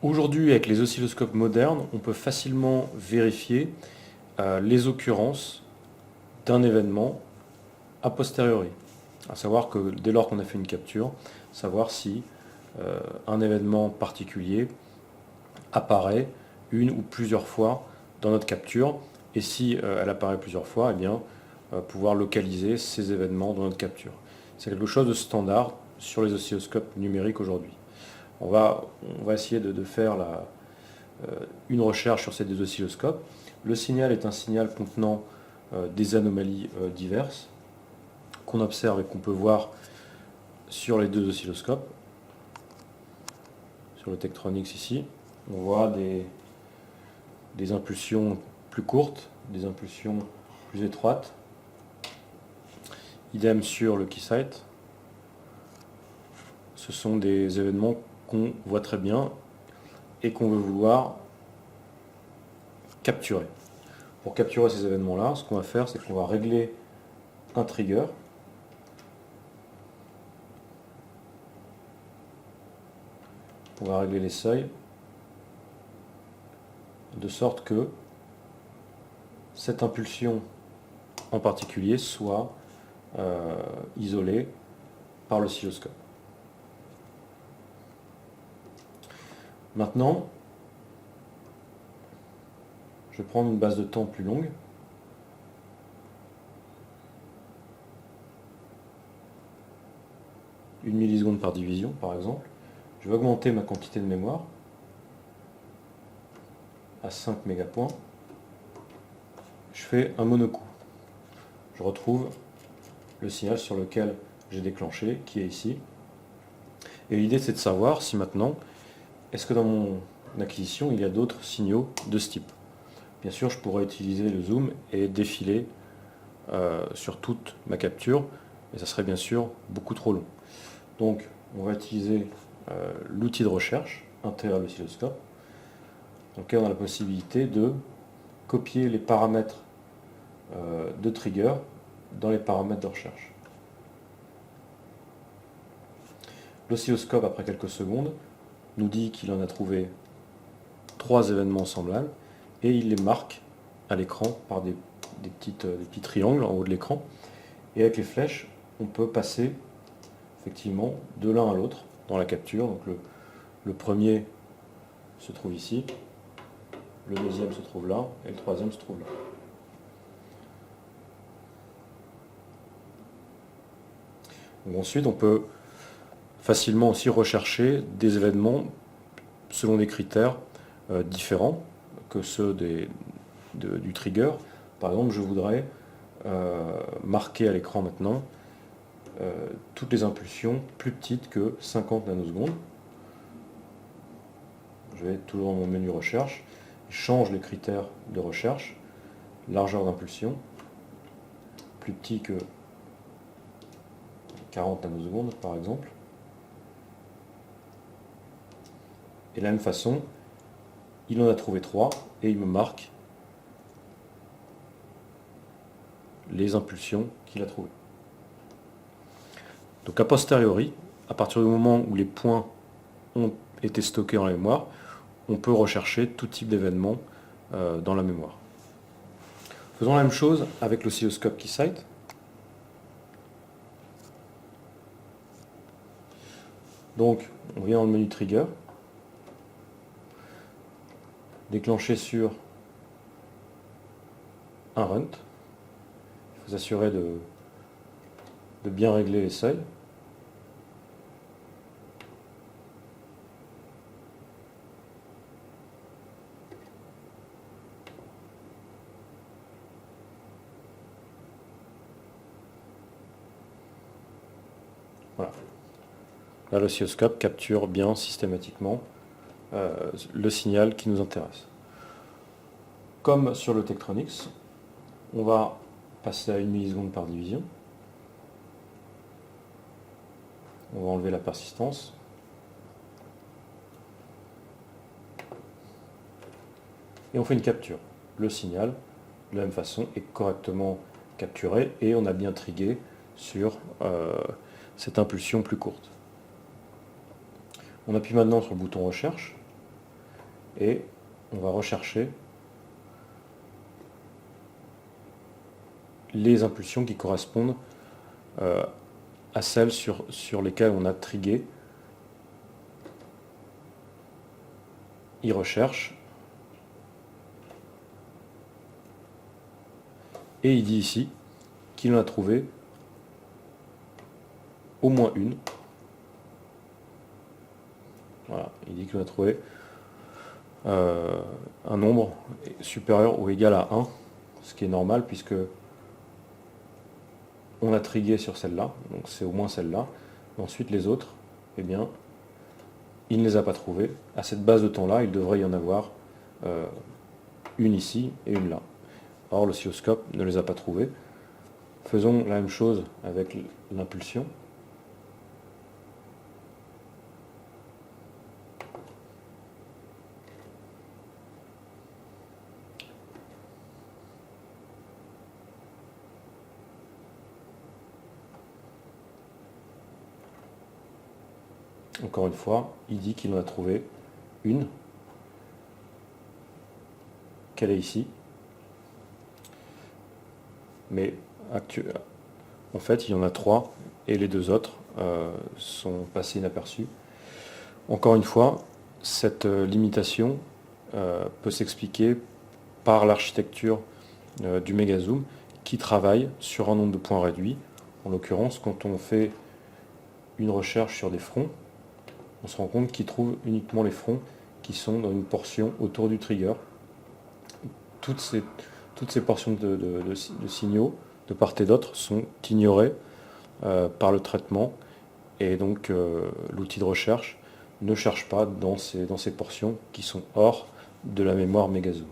Aujourd'hui, avec les oscilloscopes modernes, on peut facilement vérifier les occurrences d'un événement a posteriori. À savoir que dès lors qu'on a fait une capture, savoir si un événement particulier apparaît une ou plusieurs fois dans notre capture. Et si elle apparaît plusieurs fois, eh bien, pouvoir localiser ces événements dans notre capture. C'est quelque chose de standard sur les oscilloscopes numériques aujourd'hui. On va essayer de faire une recherche sur ces deux oscilloscopes. Le signal est un signal contenant des anomalies diverses qu'on observe et qu'on peut voir sur les deux oscilloscopes. Sur le Tektronix ici, on voit des impulsions plus courtes, des impulsions plus étroites. Idem sur le Keysight. Ce sont des événements qu'on voit très bien et qu'on veut vouloir capturer. Pour capturer ces événements-là, ce qu'on va faire, c'est qu'on va régler un trigger. On va régler les seuils de sorte que cette impulsion en particulier soit isolée par l'oscilloscope. Maintenant, je vais prendre une base de temps plus longue. Une milliseconde par division, par exemple. Je vais augmenter ma quantité de mémoire à 5 mégapoints. Je fais un monocoup. Je retrouve le signal sur lequel j'ai déclenché, qui est ici. Et l'idée, c'est de savoir si maintenant, est-ce que dans mon acquisition, il y a d'autres signaux de ce type. Bien sûr, je pourrais utiliser le zoom et défiler sur toute ma capture, mais ça serait bien sûr beaucoup trop long. Donc, on va utiliser l'outil de recherche intégré à l'oscilloscope, dans lequel on a la possibilité de copier les paramètres de trigger dans les paramètres de recherche. L'oscilloscope, après quelques secondes, nous dit qu'il en a trouvé 3 événements semblables et il les marque à l'écran par des petits triangles en haut de l'écran. Et avec les flèches, on peut passer effectivement de l'un à l'autre dans la capture. Donc le premier se trouve ici, le deuxième se trouve là et le troisième se trouve là. Donc ensuite, on peut facilement aussi rechercher des événements selon des critères différents que ceux du trigger. Par exemple, je voudrais marquer à l'écran maintenant toutes les impulsions plus petites que 50 nanosecondes. Je vais toujours dans mon menu recherche, je change les critères de recherche, largeur d'impulsion, plus petit que 40 nanosecondes par exemple. Et de la même façon, il en a trouvé 3 et il me marque les impulsions qu'il a trouvées. Donc a posteriori, à partir du moment où les points ont été stockés en la mémoire, on peut rechercher tout type d'événements dans la mémoire. Faisons la même chose avec l'oscilloscope Keysight. Donc, on vient dans le menu Trigger, déclencher sur un runt. Il faut s'assurer de bien régler les seuils. Voilà. Là, l'oscilloscope capture bien systématiquement le signal qui nous intéresse. Comme sur le Tektronix, on va passer à 1 milliseconde par division. On va enlever la persistance. Et on fait une capture. Le signal, de la même façon, est correctement capturé et on a bien trigué sur cette impulsion plus courte. On appuie maintenant sur le bouton recherche. et on va rechercher les impulsions qui correspondent à celles sur lesquelles on a trigué. Il recherche et il dit ici qu'il en a trouvé au moins une. Voilà, il dit qu'il en a trouvé un nombre supérieur ou égal à 1, ce qui est normal puisque on a trigué sur celle-là, donc c'est au moins celle-là. Ensuite les autres, eh bien, il ne les a pas trouvés. À cette base de temps-là, il devrait y en avoir une ici et une là. Or l'oscilloscope ne les a pas trouvés. Faisons la même chose avec l'impulsion. Encore une fois, il dit qu'il en a trouvé une, qu'elle est ici. Mais en fait, il y en a 3 et les 2 autres sont passés inaperçus. Encore une fois, cette limitation peut s'expliquer par l'architecture du mégazoom qui travaille sur un nombre de points réduit. En l'occurrence, quand on fait une recherche sur des fronts, on se rend compte qu'il trouve uniquement les fronts qui sont dans une portion autour du trigger. Toutes ces portions de signaux, de part et d'autre, sont ignorées par le traitement, et donc l'outil de recherche ne cherche pas dans ces portions qui sont hors de la mémoire mégazoom.